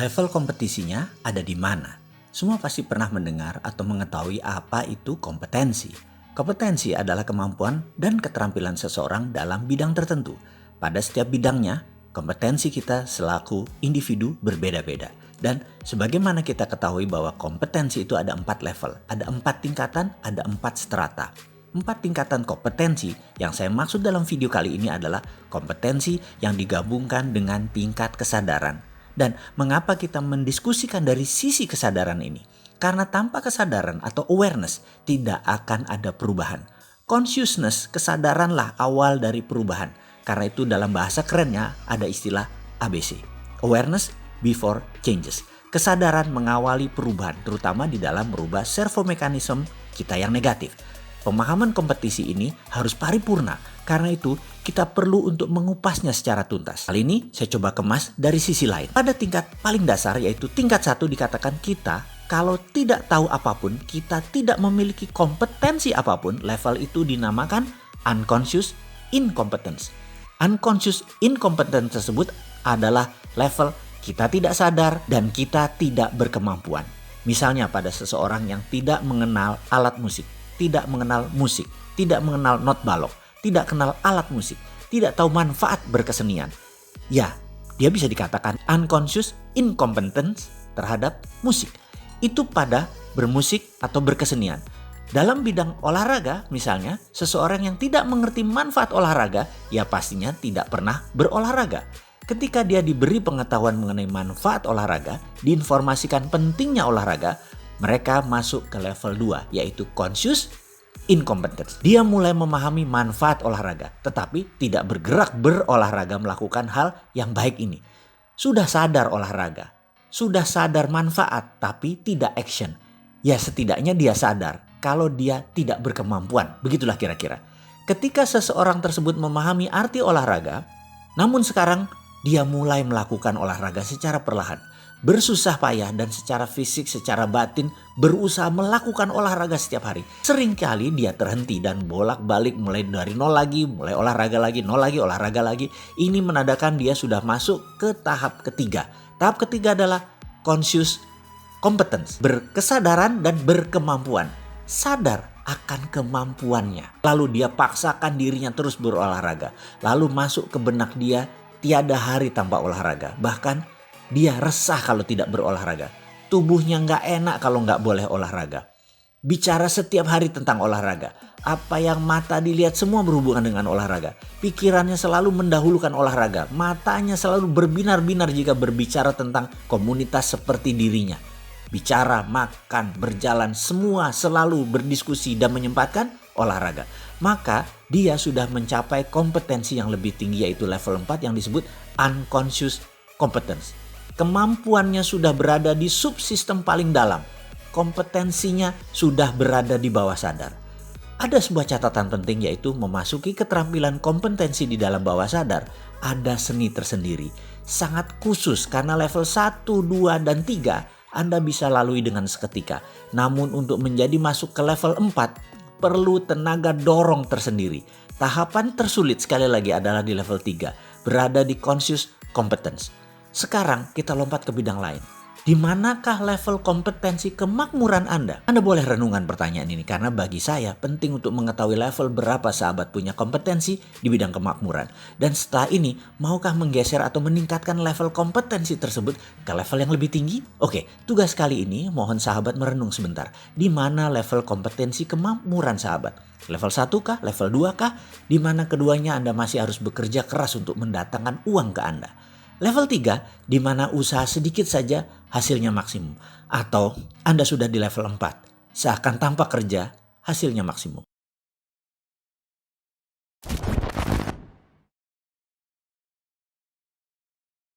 Level kompetisinya ada di mana? Semua pasti pernah mendengar atau mengetahui apa itu kompetensi. Kompetensi adalah kemampuan dan keterampilan seseorang dalam bidang tertentu. Pada setiap bidangnya, kompetensi kita selaku individu berbeda-beda. Dan sebagaimana kita ketahui bahwa kompetensi itu ada 4 level, ada 4 tingkatan, ada 4 strata. 4 tingkatan kompetensi yang saya maksud dalam video kali ini adalah kompetensi yang digabungkan dengan tingkat kesadaran. Dan mengapa kita mendiskusikan dari sisi kesadaran ini? Karena tanpa kesadaran atau awareness tidak akan ada perubahan. Consciousness, kesadaranlah awal dari perubahan. Karena itu dalam bahasa kerennya ada istilah ABC. Awareness before changes. Kesadaran mengawali perubahan, terutama di dalam merubah servo mekanisme kita yang negatif. Pemahaman kompetisi ini harus paripurna, karena itu kita perlu untuk mengupasnya secara tuntas. Kali ini saya coba kemas dari sisi lain. Pada tingkat paling dasar yaitu tingkat 1 dikatakan kita kalau tidak tahu apapun, kita tidak memiliki kompetensi apapun, level itu dinamakan unconscious incompetence. Unconscious incompetence tersebut adalah level kita tidak sadar dan kita tidak berkemampuan. Misalnya pada seseorang yang tidak mengenal alat musik, tidak mengenal musik, tidak mengenal not balok, tidak kenal alat musik, tidak tahu manfaat berkesenian. Ya, dia bisa dikatakan unconscious incompetence terhadap musik. Itu pada bermusik atau berkesenian. Dalam bidang olahraga misalnya, seseorang yang tidak mengerti manfaat olahraga, ya pastinya tidak pernah berolahraga. Ketika dia diberi pengetahuan mengenai manfaat olahraga, diinformasikan pentingnya olahraga, mereka masuk ke level 2 yaitu conscious incompetence. Dia mulai memahami manfaat olahraga tetapi tidak bergerak berolahraga melakukan hal yang baik ini. Sudah sadar olahraga, sudah sadar manfaat tapi tidak action. Ya setidaknya dia sadar kalau dia tidak berkemampuan. Begitulah kira-kira. Ketika seseorang tersebut memahami arti olahraga, namun sekarang dia mulai melakukan olahraga secara perlahan. Bersusah payah dan secara fisik, secara batin berusaha melakukan olahraga setiap hari. Seringkali dia terhenti dan bolak-balik mulai dari nol lagi, mulai olahraga lagi, nol lagi, olahraga lagi. Ini menandakan dia sudah masuk ke tahap ketiga. Tahap ketiga adalah conscious competence, berkesadaran dan berkemampuan. Sadar akan kemampuannya. Lalu dia paksakan dirinya terus berolahraga. Lalu masuk ke benak dia tiada hari tanpa olahraga. Bahkan dia resah kalau tidak berolahraga. Tubuhnya nggak enak kalau nggak boleh olahraga. Bicara setiap hari tentang olahraga. Apa yang mata dilihat semua berhubungan dengan olahraga. Pikirannya selalu mendahulukan olahraga. Matanya selalu berbinar-binar jika berbicara tentang komunitas seperti dirinya. Bicara, makan, berjalan, semua selalu berdiskusi dan menyempatkan olahraga. Maka dia sudah mencapai kompetensi yang lebih tinggi yaitu level 4 yang disebut unconscious competence. Kemampuannya sudah berada di subsistem paling dalam. Kompetensinya sudah berada di bawah sadar. Ada sebuah catatan penting yaitu memasuki keterampilan kompetensi di dalam bawah sadar. Ada seni tersendiri. Sangat khusus karena level 1, 2, dan 3 Anda bisa lalui dengan seketika. Namun untuk menjadi masuk ke level 4 perlu tenaga dorong tersendiri. Tahapan tersulit sekali lagi adalah di level 3. Berada di conscious competence. Sekarang kita lompat ke bidang lain. Di manakah level kompetensi kemakmuran Anda? Anda boleh renungan pertanyaan ini karena bagi saya penting untuk mengetahui level berapa sahabat punya kompetensi di bidang kemakmuran. Dan setelah ini, maukah menggeser atau meningkatkan level kompetensi tersebut ke level yang lebih tinggi? Oke, tugas kali ini mohon sahabat merenung sebentar. Di mana level kompetensi kemakmuran sahabat? Level 1 kah? Level 2 kah? Di mana keduanya Anda masih harus bekerja keras untuk mendatangkan uang ke Anda? Level 3, di mana usaha sedikit saja hasilnya maksimum. Atau Anda sudah di level 4, seakan tanpa kerja hasilnya maksimum.